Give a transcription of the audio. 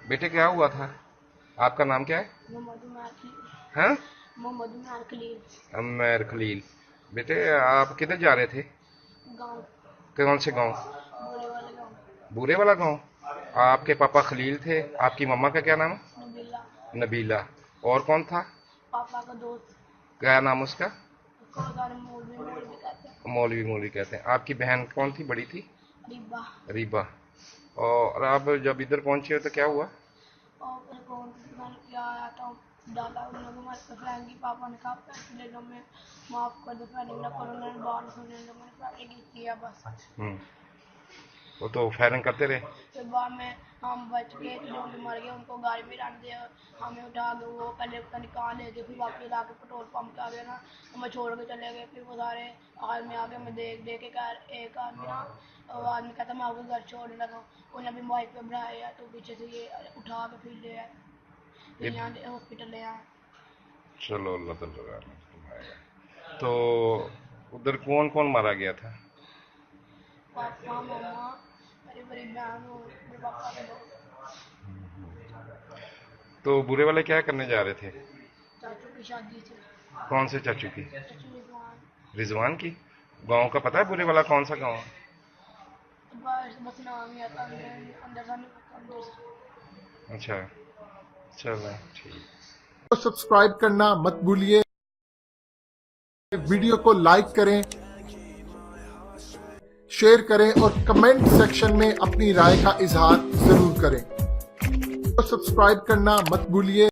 बेटे क्या हुआ था? आपका नाम क्या है? हैं? अमर खलील। बेटे आप किधर जा रहे थे? गाँव। कौन से गांव? बोले वाले गाँव। बूरे वाला गांव। आपके पापा खलील थे, आपकी मम्मा का क्या नाम है? नबीला। नबीला। और कौन था? पापा का दोस्त। क्या नाम उसका? उसको बता रहे मौलवी मौलवी कहते हैं। मौलवी मौलवी कहते हैं। आपकी बहन कौन थी, बड़ी थी? रिब्बा। रीबा। और आप जब इधर पहुंचे तो क्या हुआ? और फिर कौन मैंने क्या आया था डाला उन लोगों में फ्रेंड की पापा ने कहा पैसे ले लो मैं माफ़ कर दो फायरिंग ना करो उन्होंने बाहर सुनने लोगों मैंने फायरिंग की थी या बस। हम्म। वो तो फायरिंग करते रहे। फिर बाद में हम बच गए जो भी मर गए उनको गाड़ी में डाल दिया हमें उठा के वो पहले पता नहीं कहाँ ले गए फिर वापस ला के पेट्रोल पंप पे आ गए ना हमें छोड़ के चले गए फिर वो सारे आदमी आके हमें देख के कह एक आदमी ना वो आदमी कहता मैं आपको घर छोड़ने लगा उन्हें भी बाइक पे बढ़ाया तो पीछे से ये उठा के फिर ले आए फिर ये- यहाँ हॉस्पिटल ले आए। चलो अल्लाह ताला रहमत फरमाएगा। तो उधर कौन कौन मारा गया था? पापा मम्मा मेरी बड़ी बहन और मेरे पापा के दोस्त। तो बुरे वाले क्या करने जा रहे थे? चाचू की शादी थी। कौन से चाचू की? चाचू रिजवान। रिजवान की। गांव का पता है बुरे वाला कौन सा गांव है? बस बस नाम ही आता अंदर अंदर सा नहीं पता अंदर से। अच्छा। चलो ठीक। तो सब्सक्राइब करना मत भूलिए, वीडियो को लाइक करें, शेयर करें और कमेंट सेक्शन में अपनी राय का इजहार जरूर करें। तो सब्सक्राइब करना मत भूलिए।